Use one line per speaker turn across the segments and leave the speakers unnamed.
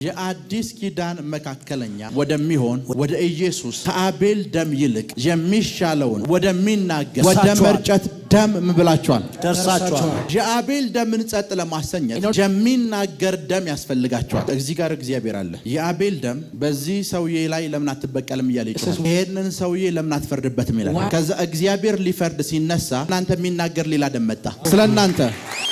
የአዲስ ኪዳን መካከለኛ ወደሚሆን ወደ ኢየሱስ ከአቤል ደም ይልቅ የሚሻለውን ወደሚናገር ወደ መርጨት ደም ምብላችኋል
ደርሳችኋል።
የአቤል ደምን ጸጥ ለማሰኘት የሚናገር ደም ያስፈልጋችኋል። እዚህ ጋር እግዚአብሔር አለ። የአቤል ደም በዚህ ሰውዬ ላይ ለምን አትበቀልም እያለ ይችላል። ይሄንን ሰውዬ ለምን አትፈርድበትም ይላል። ከዛ እግዚአብሔር ሊፈርድ ሲነሳ እናንተ የሚናገር ሌላ ደም መጣ ስለናንተ።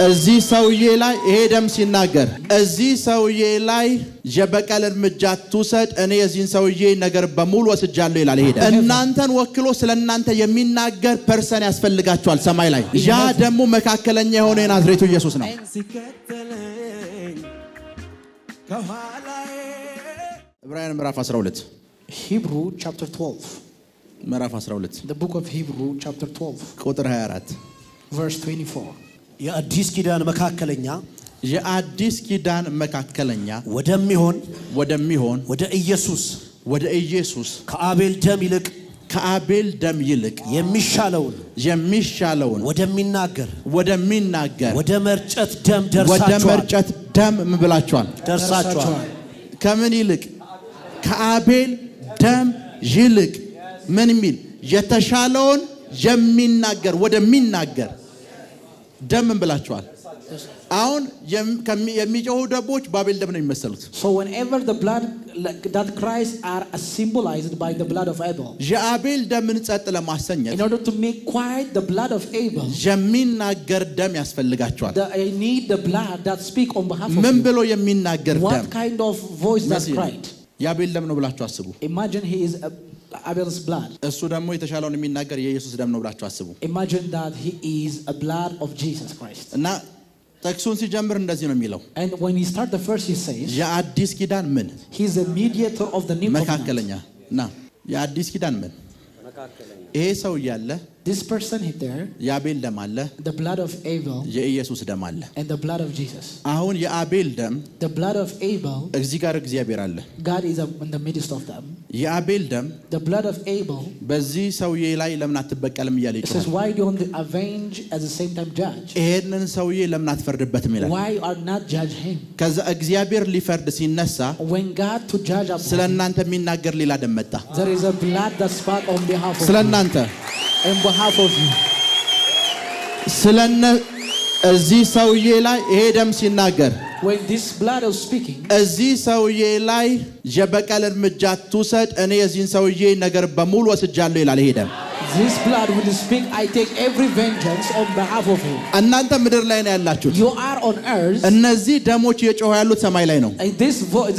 እዚህ ሰውዬ ላይ ይሄ ደም ሲናገር እዚህ ሰውዬ ላይ የበቀል እርምጃ ትውሰድ፣ እኔ የዚህን ሰውዬ ነገር በሙሉ ወስጃለሁ ይላል። ይሄ እናንተን ወክሎ ስለናንተ የሚናገር ፐርሰን ያስፈልጋችኋል ሰማይ ላይ። ያ ደግሞ መካከለኛ የሆነ የናዝሬቱ ኢየሱስ ነው። ዕብራውያን ምዕራፍ 12
Hebrew chapter 12
ምዕራፍ 12
The book of Hebrew chapter 12
ቁጥር 24
verse 24
የአዲስ ኪዳን መካከለኛ
የአዲስ ኪዳን መካከለኛ
ወደሚሆን ወደ ኢየሱስ ከአቤል ደም ይልቅ የሚሻለውን ወደሚናገር ወደ መርጨት ደም ምብላችኋል
ደርሳችኋል። ከምን ይልቅ? ከአቤል ደም ይልቅ ምን ሚል? የተሻለውን የሚናገር ወደሚናገር ደም ምብላችኋል። አሁን የሚጮሁ ደቦች ባቤል ደም ነው የሚመስሉት።
So whenever the blood that cries are symbolized by the blood of Abel.
የአቤል ደምን ጸጥ ለማሰኘት
In order to make quiet the blood of Abel,
የሚናገር ደም ያስፈልጋችኋል።
I need the blood that speak on behalf of
ምን
you.
ብሎ የሚናገር ደም?
What kind of voice that cried?
የአቤል ደም ነው ብላችሁ አስቡ።
Imagine he is Abel's blood.
እሱ ደግሞ የተሻለውን የሚናገር የኢየሱስ ደም ነው ብላችሁ አስቡ።
Imagine that he is a blood of Jesus Christ.
እና ጥቅሱን ሲጀምር እንደዚህ ነው የሚለው።
And when he start the verse he says,
የአዲስ ኪዳን ምን?
he is a mediator of the new covenant.
መካከለኛ እና የአዲስ ኪዳን ምን? ይሄ ሰው ያለ
This person hit there,
የአቤል ደም አለ፣
the blood of Abel
የኢየሱስ ደም አለ።
and the blood of Jesus.
አሁን የአቤል ደም
The blood of Abel,
እዚህ ጋር እግዚአብሔር አለ።
God is in the midst of them.
የአቤል ደም
The blood of Abel,
በዚህ ሰውዬ ላይ ለምን አትበቀልም እያለ
it says,
ይችላል።
why don't you avenge at the same time judge?
ይሄንን ሰውዬ ለምን አትፈርድበትም ይላል።
Why are not judge him?
ከዛ እግዚአብሔር ሊፈርድ ሲነሳ
When God to judge upon
ስለናንተ የሚናገር ሌላ ደም መጣ
there is a blood that spoke on behalf of
ስለናንተ
you, on behalf of you.
እዚህ ሰውዬ ላይ ይሄ ደም ሲናገር
When this blood is speaking,
እዚህ ሰውዬ ላይ የበቀል እርምጃ ትውሰድ፣ እኔ የዚህን ሰውዬ ነገር በሙሉ ወስጃለሁ ይላል። ይሄ ደም
this blood will speak, I take every vengeance on behalf of you.
እናንተ ምድር ላይ ነው ያላችሁት።
You are on earth.
እነዚህ ደሞች የጮሁ ያሉት ሰማይ ላይ ነው።
And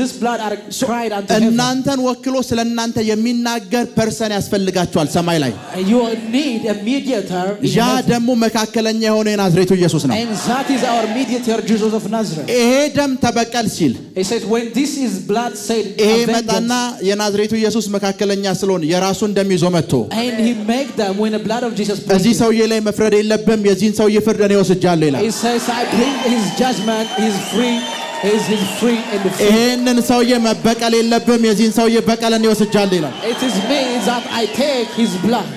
this blood are cried unto heaven.
እናንተን ወክሎ ስለናንተ የሚናገር ፐርሰን ያስፈልጋችኋል ሰማይ ላይ።
And you need a mediator in
ያ
heaven.
ደግሞ መካከለኛ የሆነ የናዝሬቱ ኢየሱስ ነው።
And that is our mediator, Jesus of Nazareth.
ይሄ ደም ተበቀል ሲል
He says, when this is blood said,
ይሄ
vengeance,
መጣና የናዝሬቱ ኢየሱስ መካከለኛ ስለሆነ የራሱን ደም ይዞ መጥቶ
and he make them when the blood of Jesus
እዚህ ሰውዬ ላይ መፍረድ የለብም፣ የዚህን ሰውዬ ፍርድ እኔ ወስጃለሁ ይላል።
he says, I bring his judgment, he is free, he is free and free.
ይሄንን ሰውዬ መበቀል የለብም፣ የዚህን ሰውዬ በቀል እኔ ወስጃለሁ ይላል።
It is me that I take his blood.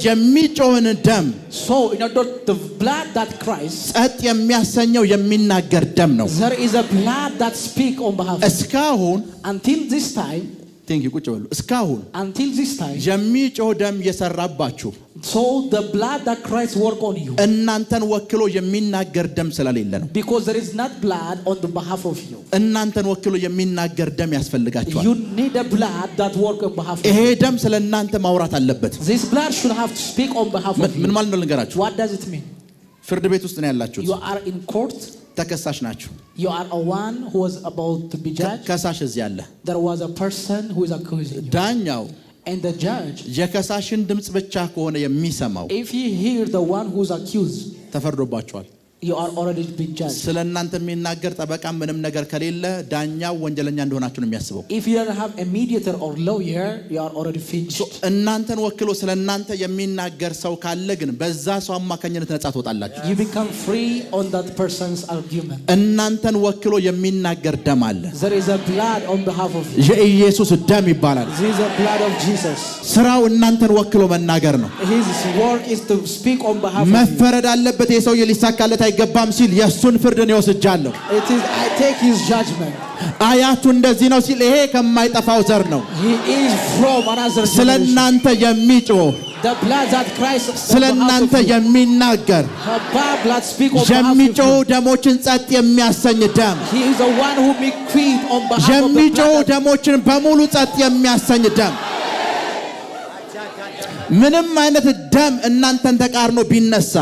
የሚጮህን ደም
So in order the blood that cries,
ጸጥ የሚያሰኘው የሚናገር ደም ነው።
there is a blood that speak on behalf of
እስካሁን
until this time,
ቁጭ በሉ። እስካሁን
until this time,
የሚጮህ ደም የሰራባችሁ
so the blood that cries work on you,
እናንተን ወክሎ የሚናገር ደም ስለሌለ ነው።
because there is not blood on the behalf of you.
እናንተን ወክሎ የሚናገር ደም ያስፈልጋችኋል።
You need a blood that work on behalf of
ይሄ
you.
ደም ስለናንተ ማውራት አለበት።
This blood should have to speak on behalf of
ምን
you.
ማለት ነው ልንገራችሁ።
What does it mean?
ፍርድ ቤት ውስጥ ነው ያላችሁት።
You are in court.
ተከሳሽ ናችሁ።
You are a one who was about to be judged.
ከሳሽ እዚህ አለ።
There was a person who is accusing you.
ዳኛው
And the judge,
የከሳሽን ድምጽ ብቻ ከሆነ የሚሰማው
if he hear the one who is accused,
ተፈርዶባችኋል።
you are already been judged.
ስለናንተ የሚናገር ጠበቃ ምንም ነገር ከሌለ ዳኛው ወንጀለኛ እንደሆናችሁ ነው የሚያስበው።
If you don't have a mediator or lawyer, you are already finished.
እናንተን ወክሎ ስለናንተ የሚናገር ሰው ካለ ግን በዛ ሰው አማካኝነት ነጻ ትወጣላችሁ።
You become free on that person's argument.
እናንተን ወክሎ የሚናገር ደም አለ።
There is a blood on behalf of you.
የኢየሱስ ደም ይባላል።
This is the blood of Jesus.
ስራው እናንተን ወክሎ መናገር ነው።
His work is to speak on behalf of you.
መፈረድ አለበት። የሰውዬ ሊሳካለት አይገባም ሲል የሱን ፍርድን ይወስጃለሁ።
It is I take his judgment.
አያቱ እንደዚህ ነው ሲል ይሄ ከማይጠፋው ዘር ነው።
He is from another generation.
ስለናንተ የሚጮህ
The blood that Christ
ስለናንተ የሚናገር
blood speak on behalf of
የሚጮህ
you.
ደሞችን ጸጥ የሚያሰኝ ደም
He is the one who make quiet on behalf of the
የሚጮህ
blood.
ደሞችን በሙሉ ጸጥ የሚያሰኝ ደም ምንም አይነት ደም እናንተን ተቃርኖ ቢነሳ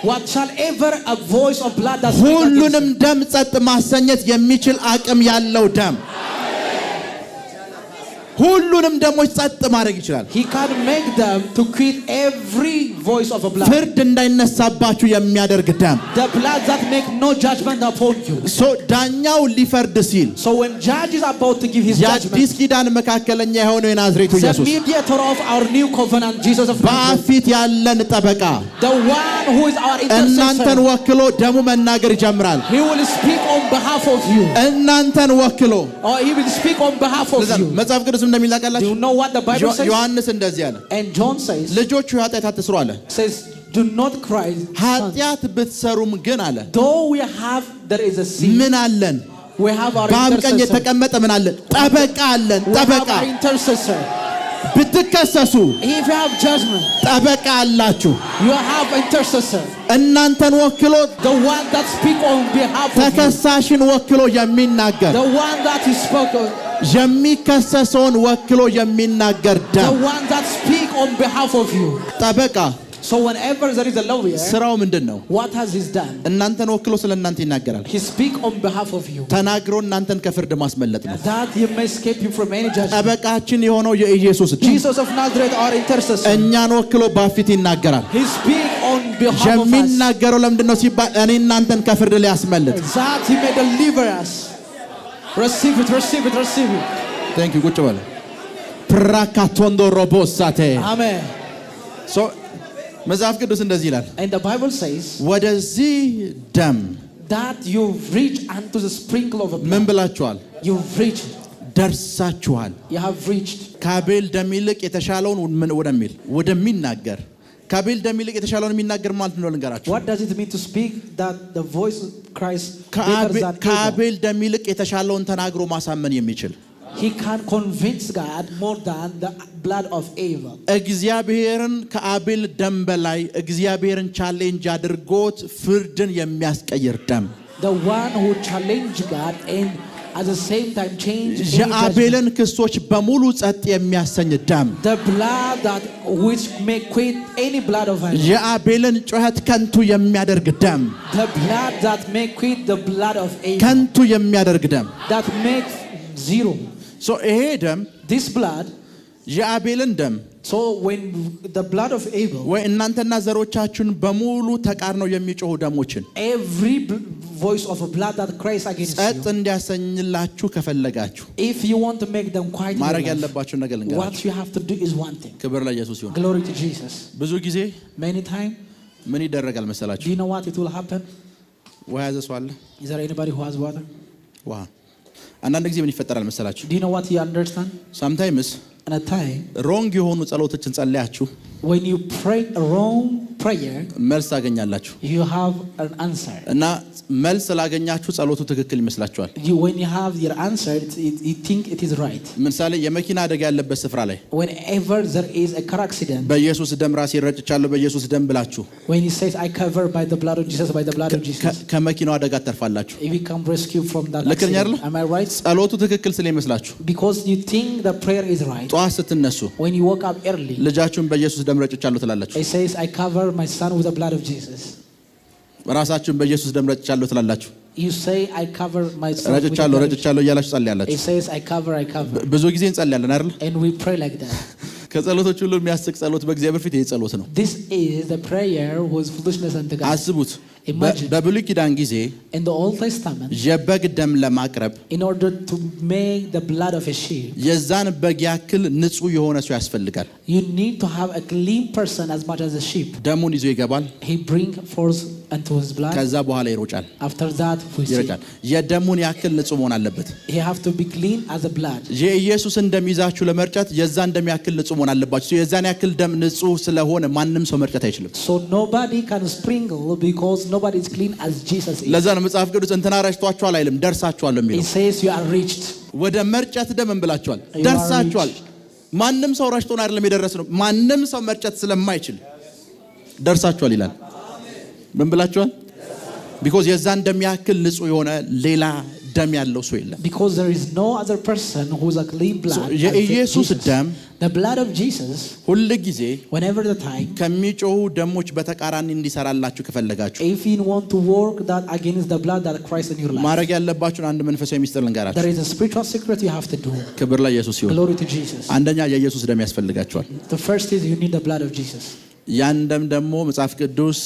Whatsoever a voice of blood that speak
ሁሉንም ደም ጸጥ ማሰኘት የሚችል አቅም ያለው ደም ሁሉንም ደሞች ጸጥ ማድረግ ይችላል።
he can make them to quit every voice of a blood.
ፍርድ እንዳይነሳባችሁ የሚያደርግ ደም
The blood that make no judgment upon you.
ዳኛው ሊፈርድ ሲል
So when judge is about to give his
የአዲስ
judgment,
ኪዳን መካከለኛ የሆነው የናዝሬቱ
the
ኢየሱስ
mediator of our new covenant, Jesus of Nazareth,
በፊት ያለን ጠበቃ
the one who is our
እናንተን
intercessor,
ወክሎ ደሙ መናገር ይጀምራል።
he will speak on behalf of you,
እናንተን ወክሎ
or he will speak on behalf of you.
መጽሐፍ ቅዱስ
Do
እንደሚላቀላችሁ
you know what the Bible says?
ዮሐንስ እንደዚህ አለ፣
And John says,
ልጆቹ ኃጢአት አትስሩ አለ።
do not cry.
ኃጢአት ብትሰሩም ግን አለ
Though we have, there is a sin.
ምን አለን?
We have our
በአብ ቀኝ
intercessor.
የተቀመጠ ምን አለን? ጠበቃ አለን።
We have
ጠበቃ
our intercessor.
ብትከሰሱ
If you have judgment,
ጠበቃ አላችሁ።
you have intercessor.
እናንተን ወክሎ
The one that speak on behalf of you.
ተከሳሽን ወክሎ የሚናገር
The one that is spoken.
የሚከሰሰውን ወክሎ የሚናገር
The
ደም
one that speak on behalf of you.
ጠበቃ
So whenever there is a lawyer,
ስራው ምንድነው?
what has he done?
እናንተን ወክሎ ስለእናንተ ይናገራል።
He speak on behalf of you.
ተናግሮ እናንተን ከፍርድ ማስመለጥ ነው።
That you may escape you from any judgment.
ጠበቃችን የሆነው የኢየሱስ ደም
Jesus of Nazareth, our intercessor.
እኛን ወክሎ በፊት ይናገራል።
He speak on behalf of us.
የሚናገረው ለምንድነው ሲባል እኔ እናንተን ከፍርድ ሊያስመልጥ።
That he may deliver us. Receive it, receive it, receive it.
Thank you. ቁጭ በል። ፕራካቶንዶ ሮቦሳቴ
Amen.
ሶ መጽሐፍ ቅዱስ እንደዚህ ይላል፣
And the Bible says
ወደዚህ ደም
that you've reached unto the sprinkle of a
ምን
blood.
ብላችኋል?
You've reached.
ደርሳችኋል።
You have reached.
ከአቤል ደም ይልቅ የተሻለውን ወደሚናገር ከአቤል ደም ይልቅ የተሻለውን የሚናገር ማለት ነው። ልንገራችሁ፣
What does it mean to speak that the voice of Christ better than Abel?
ከአቤል ደም ይልቅ የተሻለውን ተናግሮ ማሳመን የሚችል
He can convince God more than the blood of Abel.
እግዚአብሔርን ከአቤል ደም በላይ እግዚአብሔርን ቻሌንጅ አድርጎት ፍርድን የሚያስቀይር ደም
The one who challenged God and at the same time change any judgment.
የአቤልን ክሶች በሙሉ ጸጥ የሚያሰኝ ደም
The blood that which may quit any blood of Abel.
የአቤልን ጩኸት ከንቱ የሚያደርግ ደም
The blood that may quit the blood of Abel.
ከንቱ የሚያደርግ ደም
That makes zero.
ይሄ ደም
This blood.
የአቤልን ደም
So when the blood of Abel.
ወይ እናንተና ዘሮቻችሁን በሙሉ ተቃርነው የሚጮሁ ደሞችን
Every voice of a blood that cries against
ጸጥ
you.
እንዲያሰኝላችሁ ከፈለጋችሁ
If you want to make them quiet,
ማድረግ ያለባችሁ ነገር
what
ልንገራችሁ።
you have to do is one thing.
ክብር ለኢየሱስ ይሁን።
Glory to Jesus.
ብዙ ጊዜ
Many times,
ምን ይደረጋል
do
መሰላችሁ?
you know what it will happen?
ውሃ ያዘ ሰው አለ?
Is there anybody who has water?
ውሃ አንዳንድ ጊዜ ምን ይፈጠራል መሰላችሁ?
Do you know what you understand?
ሳምታይምስ
And a time
ሮንግ የሆኑ ጸሎቶችን ጸልያችሁ
when you pray a wrong prayer,
መልስ ታገኛላችሁ
you have an answer.
እና መልስ ስላገኛችሁ ጸሎቱ ትክክል ይመስላችኋል።
When you have your answer, you think it is right.
ምሳሌ የመኪና አደጋ ያለበት ስፍራ ላይ
Whenever there is a car accident,
በኢየሱስ ደም ራሴ ረጭቻለሁ በኢየሱስ ደም ብላችሁ
when he says, I cover by the blood of Jesus, by the blood of Jesus,
ከመኪናው አደጋ ተርፋላችሁ።
if you come rescue from that
ልክ ነኝ አይደል?
accident. Am I right?
ጸሎቱ ትክክል ስለሚመስላችሁ
Because you think the prayer is right.
ጠዋት ስትነሱ
When you woke up early,
ልጃችሁን በኢየሱስ ደም ረጭቻለሁ ትላላችሁ።
he says, I cover my son with the blood of Jesus.
ራሳችሁን በኢየሱስ ደም ረጭቻለሁ ትላላችሁ።
You say, I cover myself with the
ረጭቻለሁ
blood of Jesus.
ረጭቻለሁ እያላችሁ
He
ጸልያላችሁ።
says, I cover, I cover.
ብዙ ጊዜ እንጸልያለን አይደል?
And we pray like that.
ከጸሎቶች ሁሉ የሚያስቅ ጸሎት በእግዚአብሔር ፊት ይሄ ጸሎት ነው።
This is the prayer whose foolishness unto God.
አስቡት፣
Imagine.
በብሉይ ኪዳን ጊዜ
In the Old Testament,
የበግ ደም ለማቅረብ
in order to make the blood of a sheep,
የዛን በግ ያክል ንጹህ የሆነ ሰው ያስፈልጋል።
you need to have a clean person as much as a sheep.
ደሙን ይዞ ይገባል።
He bring forth into his blood.
ከዛ በኋላ ይሮጫል።
After that we
ይሮጫል። የደሙን ያክል ንጹህ መሆን አለበት።
he have to be clean as a blood.
የኢየሱስ እንደሚይዛችሁ ለመርጨት የዛን ደም ያክል ንጹህ መሆን አለባችሁ። የዛን ያክል ደም ንጹህ ስለሆነ ማንም ሰው መርጨት አይችልም።
So nobody can sprinkle because nobody is clean as Jesus is.
ለዛ ነው መጽሐፍ ቅዱስ እንትና ረጭቷችኋል አይልም፣ ደርሳችኋል የሚለው።
He says you are reached.
ወደ መርጨት ደም እንብላችኋል፣ ደርሳችኋል። ማንም ሰው ረጭቶን አይደለም የደረስነው። ማንም ሰው መርጨት ስለማይችል ደርሳችኋል ይላል። ምን ብላችኋል? because የዛን ደም ያክል ንጹህ የሆነ ሌላ ደም ያለው ሰው የለም።
Because there is no other person who is a clean blood.
የኢየሱስ ደም
the blood of Jesus
ሁሉ ጊዜ
whenever the time
ከሚጮሁ ደሞች በተቃራኒ እንዲሰራላችሁ ከፈለጋችሁ
if you want to work that against the blood that Christ in your life
ማድረግ ያለባችሁን አንድ መንፈሳዊ ሚስጥር ልንገራችሁ።
there is a spiritual secret you have to do.
ክብር ለኢየሱስ ይሁን።
Glory to Jesus.
አንደኛ የኢየሱስ ደም ያስፈልጋችኋል።
The first is you need the blood of Jesus.
ያን ደም ደግሞ መጽሐፍ ቅዱስ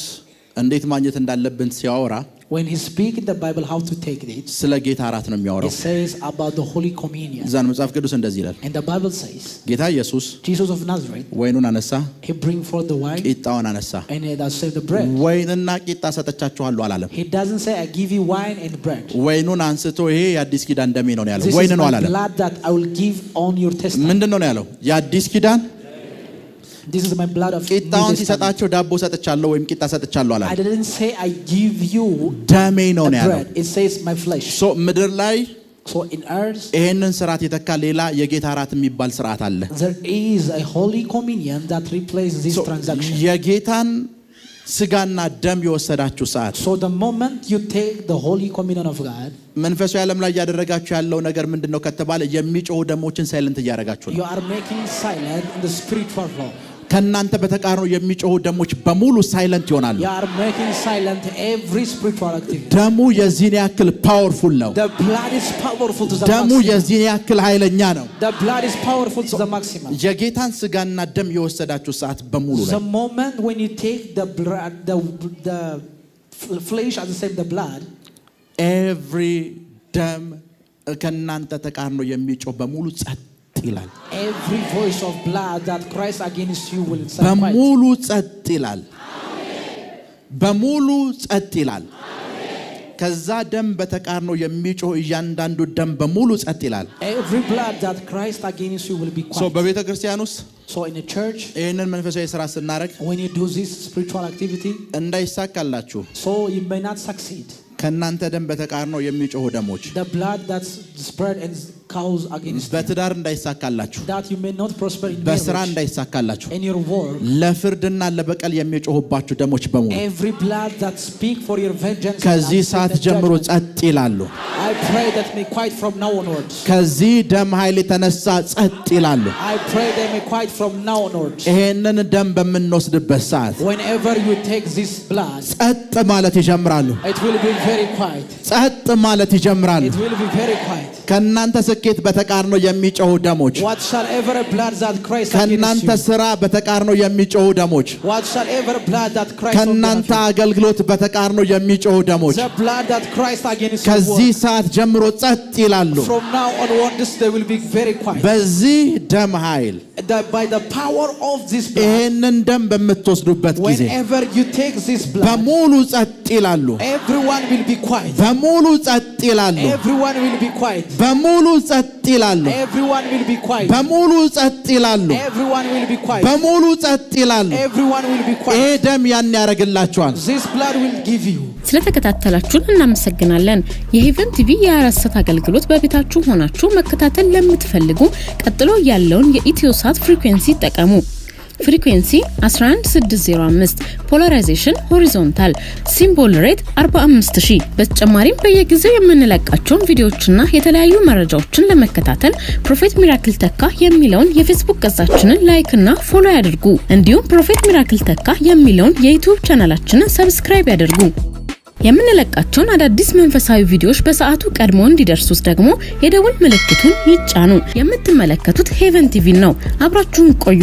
እንዴት ማግኘት እንዳለብን ሲያወራ
when he speak in the Bible how to take it,
ስለ ጌታ እራት ነው የሚያወራው።
it says about the Holy Communion.
ዛን መጽሐፍ ቅዱስ እንደዚህ ይላል።
And the Bible says
ጌታ ኢየሱስ
Jesus of Nazareth
ወይኑን አነሳ፣
he bring forth the wine,
ቂጣውን አነሳ።
and he does say the bread.
ወይንና ቂጣ ሰጠቻችኋለሁ አላለም።
He doesn't say I give you wine and bread.
ወይኑን አንስቶ ይሄ የአዲስ ኪዳን ደሜ ነው ያለው።
This
ወይን
is
ነው
my
አላለም።
blood that I will give on your testament.
ምንድነው ያለው? የአዲስ ኪዳን
This is my blood of
ቂጣውን ሲሰጣቸው ዳቦ ሰጥቻለሁ ወይም ቂጣ ሰጥቻለሁ አላለም።
I didn't say I give you
ደሜ ነው ያለው።
bread. It says my flesh.
ሶ ምድር ላይ
So in earth
ይሄንን ስርዓት የተካ ሌላ የጌታ እራት የሚባል ስርዓት አለ።
there is a Holy Communion that replaces this transaction.
የጌታን ስጋና ደም የወሰዳችሁ ሰዓት
So the moment you take the Holy Communion of God,
መንፈሳዊ ዓለም ላይ ያደረጋችሁ ያለው ነገር ምንድነው ከተባለ የሚጮሁ ደሞችን ሳይለንት እያደረጋችሁ ነው።
you are making silent in the spiritual realm.
ከናንተ በተቃርኖ የሚጮሁ ደሞች በሙሉ ሳይለንት ይሆናሉ።
You are making silent every spiritual activity.
ደሙ የዚህን ያክል ፓወርፉል ነው።
The blood is powerful to the
ደሙ
maximum.
የዚህን ያክል ኃይለኛ ነው።
The blood is powerful to the maximum.
የጌታን ስጋና ደም የወሰዳችሁ ሰዓት በሙሉ ላይ
The moment when you take the blood, the flesh at the same the blood,
every ደም ከናንተ ተቃርኖ የሚጮህ በሙሉ ጸጥ ይላል።
every voice of blood that cries against you will quiet.
በሙሉ ጸጥ ይላል። በሙሉ ጸጥ ይላል። ከዛ ደም በተቃርኖ የሚጮህ እያንዳንዱ ደም በሙሉ ጸጥ ይላል።
Every blood that cries against you will be quiet.
ሶ በቤተ ክርስቲያን ውስጥ
So in a church,
ይሄንን መንፈሳዊ ስራ ስናደርግ
when you do this spiritual activity,
እንዳይሳካላችሁ
so you may not succeed.
ከናንተ ደም በተቃርኖ የሚጮህ ደሞች
The blood that's spread and cause against you,
በትዳር እንዳይሳካላችሁ፣
that you may not prosper in
በስራ
marriage,
እንዳይሳካላችሁ፣
in your work,
ለፍርድና ለበቀል የሚጮህባችሁ ደሞች በሙሉ
every blood that speak for your vengeance,
ከዚህ ሰዓት
and
ጀምሮ
judgment,
ጸጥ ይላሉ።
I pray that may quiet from now onwards.
ከዚህ ደም ኃይል የተነሳ ጸጥ ይላሉ።
I pray they may quiet from now onwards.
ይሄንን ደም በምንወስድበት ሰዓት
Whenever you take this blood,
ጸጥ ማለት ይጀምራሉ።
it will be very quiet.
ጸጥ ማለት ይጀምራሉ።
It will be very quiet.
ከናንተ ስኬት በተቃርኖ የሚጮሁ ደሞች፣
Whatsoever blood that cries against
ከናንተ
you,
ስራ በተቃርኖ የሚጮሁ ደሞች፣
whatsoever blood that cries on
ከናንተ
behalf of
አገልግሎት በተቃርኖ የሚጮሁ ደሞች
you, the blood that cries against
ከዚህ
your
ሰዓት ጀምሮ ጸጥ ይላሉ።
work, from now onwards they will be very quiet.
በዚህ ደም ኃይል
By the power of this blood,
ይሄንን ደም በምትወስዱበት ጊዜ
whenever you take this blood,
በሙሉ ጸጥ ይላሉ።
everyone will be quiet.
በሙሉ ጸጥ ይላሉ።
Everyone will be quiet.
በሙሉ ጸጥ ይላሉ።
Everyone will be quiet.
በሙሉ ጸጥ ይላሉ።
Everyone will be quiet.
በሙሉ ጸጥ ይላሉ።
Everyone will be
ይሄ
quiet.
ደም ያን ያደርግላችኋል።
This blood will give you.
ስለተከታተላችሁን እናመሰግናለን። የሄቨን ቲቪ የአራሰት አገልግሎት በቤታችሁ ሆናችሁ መከታተል ለምትፈልጉ ቀጥሎ ያለውን የኢትዮሳት ፍሪኩዌንሲ ተጠቀሙ። ፍሪኩዌንሲ 11605 ፖላራይዜሽን ሆሪዞንታል ሲምቦል ሬት 45000። በተጨማሪም በየጊዜው የምንለቃቸውን ቪዲዮዎችና የተለያዩ መረጃዎችን ለመከታተል ፕሮፌት ሚራክል ተካ የሚለውን የፌስቡክ ገጻችንን ላይክ እና ፎሎ ያድርጉ። እንዲሁም ፕሮፌት ሚራክል ተካ የሚለውን የዩቲዩብ ቻናላችንን ሰብስክራይብ ያድርጉ። የምንለቃቸውን አዳዲስ መንፈሳዊ ቪዲዮዎች በሰዓቱ ቀድሞ እንዲደርሱት ደግሞ የደውል ምልክቱን ይጫኑ። የምትመለከቱት ሄቨን ቲቪ ነው። አብራችሁን ቆዩ።